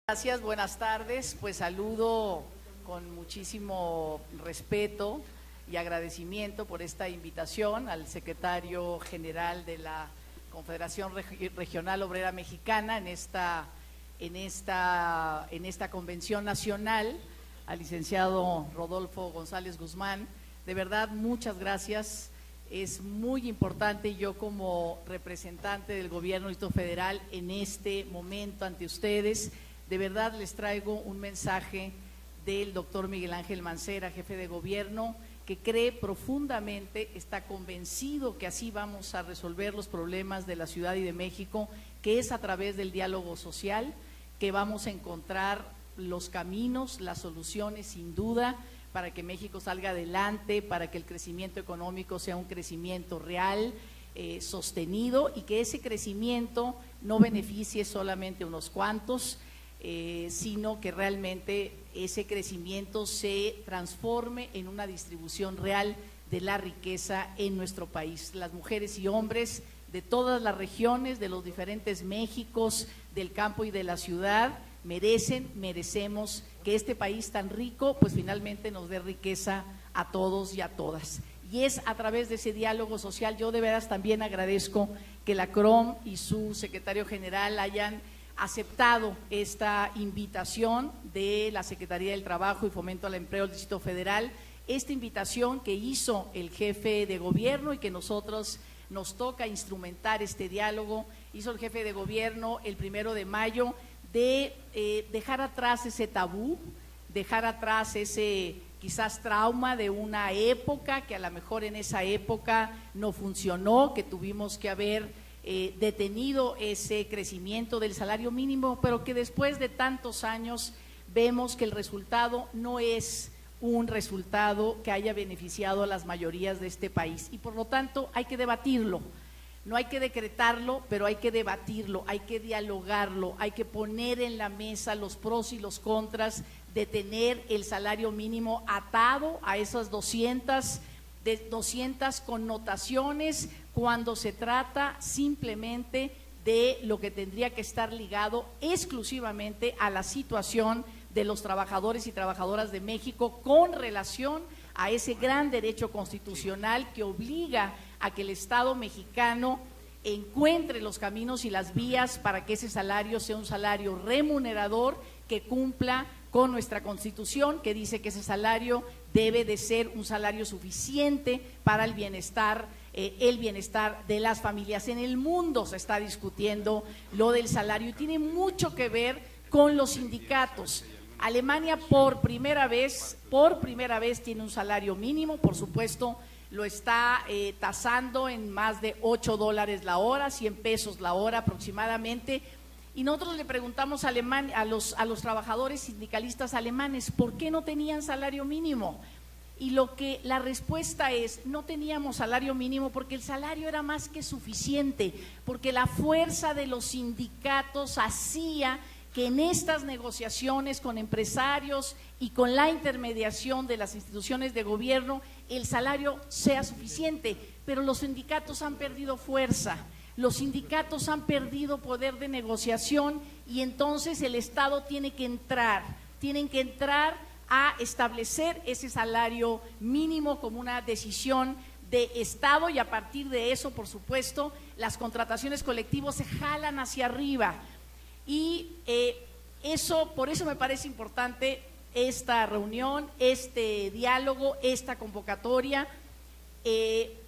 Gracias, buenas tardes. Pues saludo con muchísimo respeto y agradecimiento por esta invitación al secretario general de la Confederación Regional Obrera Mexicana en esta convención nacional, al licenciado Rodolfo González Guzmán. De verdad, muchas gracias. Es muy importante, yo como representante del gobierno del Distrito Federal en este momento ante ustedes, de verdad les traigo un mensaje del doctor Miguel Ángel Mancera, jefe de gobierno, que cree profundamente, está convencido que así vamos a resolver los problemas de la Ciudad y de México, que es a través del diálogo social que vamos a encontrar los caminos, las soluciones sin duda, para que México salga adelante, para que el crecimiento económico sea un crecimiento real, sostenido, y que ese crecimiento no beneficie solamente a unos cuantos, sino que realmente ese crecimiento se transforme en una distribución real de la riqueza en nuestro país. Las mujeres y hombres de todas las regiones, de los diferentes Méxicos, del campo y de la ciudad, merecemos que este país tan rico, pues finalmente nos dé riqueza a todos y a todas. Y es a través de ese diálogo social, yo de veras también agradezco que la CROM y su secretario general hayan aceptado esta invitación de la Secretaría del Trabajo y Fomento al Empleo del Distrito Federal, esta invitación que hizo el jefe de gobierno y que nosotros nos toca instrumentar este diálogo, hizo el jefe de gobierno el 1 de mayo de dejar atrás ese tabú, dejar atrás ese quizás trauma de una época que a lo mejor en esa época no funcionó, que tuvimos que haber detenido ese crecimiento del salario mínimo, pero que después de tantos años vemos que el resultado no es un resultado que haya beneficiado a las mayorías de este país, y por lo tanto hay que debatirlo. No hay que decretarlo, pero hay que debatirlo, hay que dialogarlo, hay que poner en la mesa los pros y los contras de tener el salario mínimo atado a esas 200 connotaciones, cuando se trata simplemente de lo que tendría que estar ligado exclusivamente a la situación de los trabajadores y trabajadoras de México con relación a ese gran derecho constitucional que obliga a que el Estado mexicano encuentre los caminos y las vías para que ese salario sea un salario remunerador que cumpla con nuestra Constitución, que dice que ese salario debe de ser un salario suficiente para el bienestar de las familias. En el mundo se está discutiendo lo del salario y tiene mucho que ver con los sindicatos. Alemania por primera vez tiene un salario mínimo, por supuesto lo está tasando en más de $8 la hora, 100 pesos la hora aproximadamente. Y nosotros le preguntamos a los trabajadores sindicalistas alemanes ¿por qué no tenían salario mínimo? Y la respuesta es: no teníamos salario mínimo porque el salario era más que suficiente, porque la fuerza de los sindicatos hacía que en estas negociaciones con empresarios y con la intermediación de las instituciones de gobierno el salario sea suficiente. Pero los sindicatos han perdido fuerza, los sindicatos han perdido poder de negociación, y entonces el Estado tienen que entrar a establecer ese salario mínimo como una decisión de Estado, y a partir de eso, por supuesto, las contrataciones colectivas se jalan hacia arriba. Y por eso me parece importante esta reunión, este diálogo, esta convocatoria,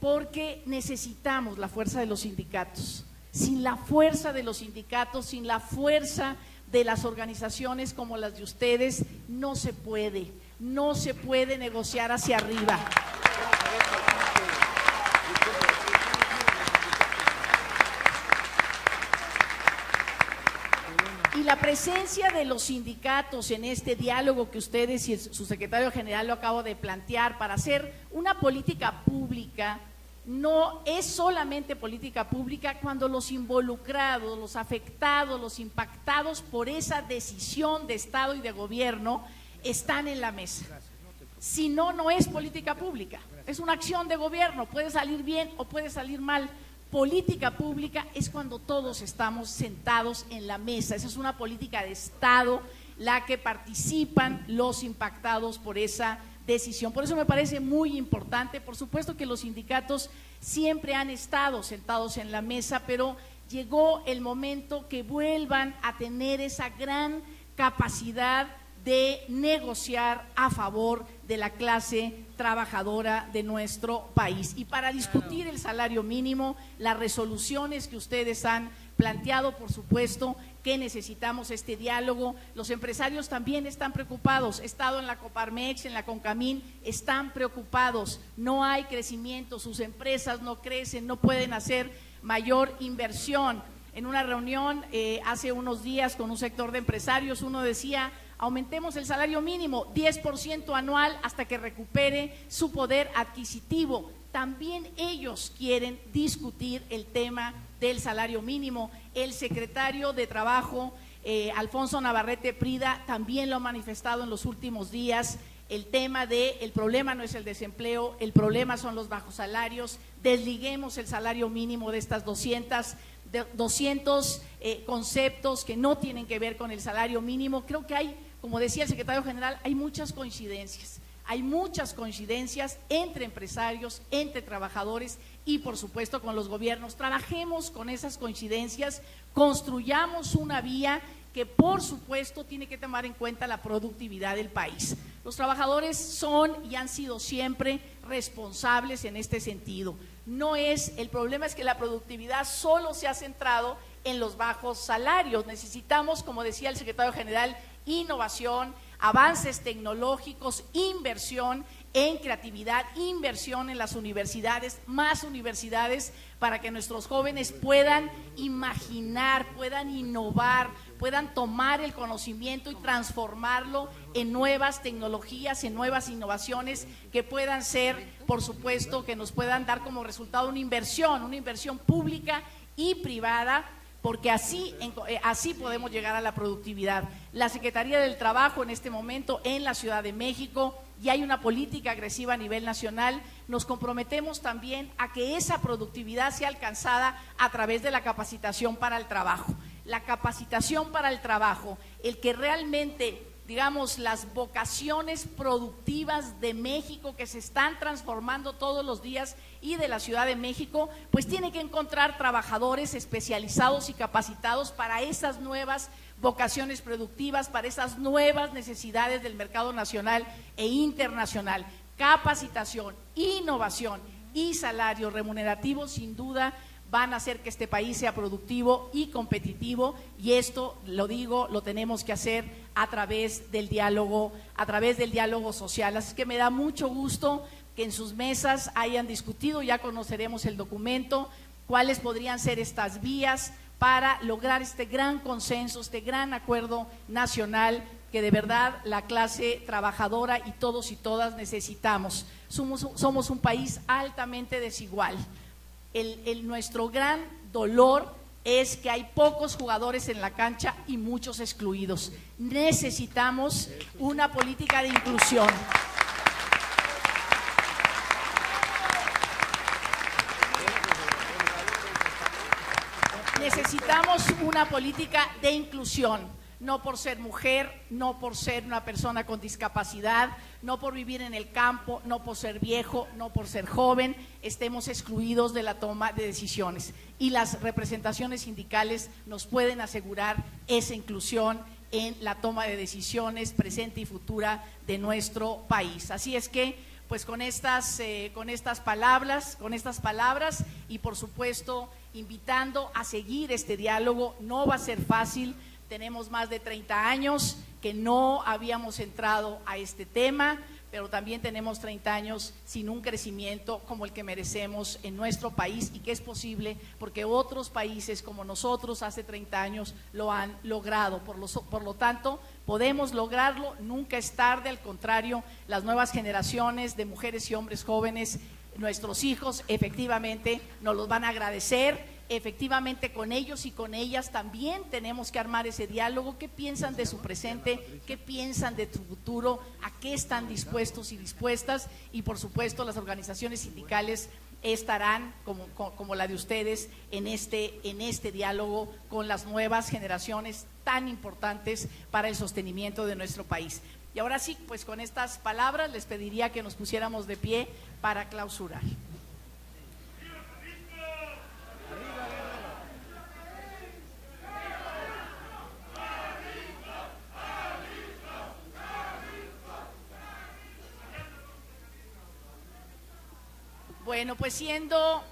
porque necesitamos la fuerza de los sindicatos. Sin la fuerza de los sindicatos, sin la fuerza de las organizaciones como las de ustedes, no se puede negociar hacia arriba. Y la presencia de los sindicatos en este diálogo que ustedes y su secretario general lo acabo de plantear para hacer una política pública, no es solamente política pública cuando los involucrados, los afectados, los impactados por esa decisión de Estado y de gobierno están en la mesa. Si no, no es política pública, es una acción de gobierno, puede salir bien o puede salir mal. Política pública es cuando todos estamos sentados en la mesa, esa es una política de Estado, la que participan los impactados por esa decisión. Por eso me parece muy importante, por supuesto que los sindicatos siempre han estado sentados en la mesa, pero llegó el momento que vuelvan a tener esa gran capacidad de negociar a favor de la clase trabajadora de nuestro país. Y para discutir el salario mínimo, las resoluciones que ustedes han planteado, por supuesto que necesitamos este diálogo. Los empresarios también están preocupados, he estado en la Coparmex, en la Concamín, están preocupados, no hay crecimiento, sus empresas no crecen, no pueden hacer mayor inversión. En una reunión hace unos días con un sector de empresarios, uno decía: aumentemos el salario mínimo 10% anual hasta que recupere su poder adquisitivo. También ellos quieren discutir el tema del salario mínimo. El secretario de Trabajo, Alfonso Navarrete Prida, también lo ha manifestado en los últimos días. El tema el problema no es el desempleo, el problema son los bajos salarios. Desliguemos el salario mínimo de estas 200 conceptos que no tienen que ver con el salario mínimo. Creo que hay, como decía el secretario general, hay muchas coincidencias entre empresarios, entre trabajadores y por supuesto con los gobiernos. Trabajemos con esas coincidencias, construyamos una vía que por supuesto tiene que tomar en cuenta la productividad del país. Los trabajadores son y han sido siempre responsables en este sentido. El problema es que la productividad solo se ha centrado en los bajos salarios. Necesitamos, como decía el secretario general, innovación, avances tecnológicos, inversión en creatividad, inversión en las universidades, más universidades para que nuestros jóvenes puedan imaginar, puedan innovar, puedan tomar el conocimiento y transformarlo en nuevas tecnologías, en nuevas innovaciones que puedan ser, por supuesto, que nos puedan dar como resultado una inversión pública y privada, porque así podemos llegar a la productividad. La Secretaría del Trabajo en este momento en la Ciudad de México, y hay una política agresiva a nivel nacional, nos comprometemos también a que esa productividad sea alcanzada a través de la capacitación para el trabajo. La capacitación para el trabajo, el que realmente, digamos, las vocaciones productivas de México que se están transformando todos los días y de la Ciudad de México, pues tiene que encontrar trabajadores especializados y capacitados para esas nuevas vocaciones productivas, para esas nuevas necesidades del mercado nacional e internacional. Capacitación, innovación y salario remunerativo sin duda van a hacer que este país sea productivo y competitivo, y esto, lo digo, lo tenemos que hacer a través del diálogo social. Así que me da mucho gusto que en sus mesas hayan discutido, ya conoceremos el documento, cuáles podrían ser estas vías para lograr este gran consenso, este gran acuerdo nacional que de verdad la clase trabajadora y todos y todas necesitamos. Somos un país altamente desigual. Nuestro gran dolor es que hay pocos jugadores en la cancha y muchos excluidos. Necesitamos una política de inclusión. Necesitamos una política de inclusión, no por ser mujer, no por ser una persona con discapacidad, no por vivir en el campo, no por ser viejo, no por ser joven, estemos excluidos de la toma de decisiones. Y las representaciones sindicales nos pueden asegurar esa inclusión en la toma de decisiones presente y futura de nuestro país. Así es que, pues con estas palabras y por supuesto invitando a seguir este diálogo, no va a ser fácil. Tenemos más de 30 años que no habíamos entrado a este tema, pero también tenemos 30 años sin un crecimiento como el que merecemos en nuestro país y que es posible porque otros países como nosotros hace 30 años lo han logrado. Por lo tanto, podemos lograrlo, nunca es tarde, al contrario, las nuevas generaciones de mujeres y hombres jóvenes, nuestros hijos, efectivamente nos los van a agradecer. Efectivamente, con ellos y con ellas también tenemos que armar ese diálogo. ¿Qué piensan de su presente? ¿Qué piensan de su futuro? ¿A qué están dispuestos y dispuestas? Y por supuesto las organizaciones sindicales estarán, como la de ustedes, en este diálogo con las nuevas generaciones tan importantes para el sostenimiento de nuestro país. Y ahora sí, pues con estas palabras les pediría que nos pusiéramos de pie para clausurar. Bueno, pues siendo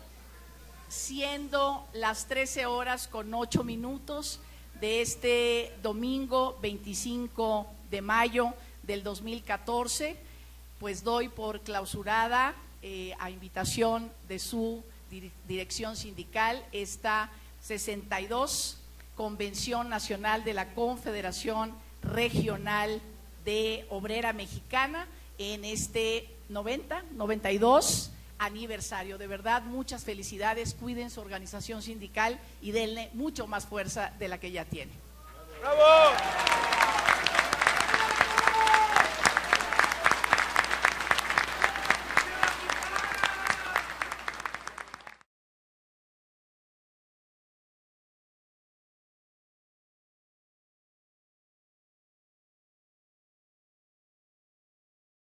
las 13:08 de este domingo 25 de mayo del 2014, pues doy por clausurada a invitación de su dirección sindical esta 62 Convención Nacional de la Confederación Regional de Obrera Mexicana en este 92 aniversario. De verdad, muchas felicidades, cuiden su organización sindical y denle mucho más fuerza de la que ya tiene. ¡Bravo!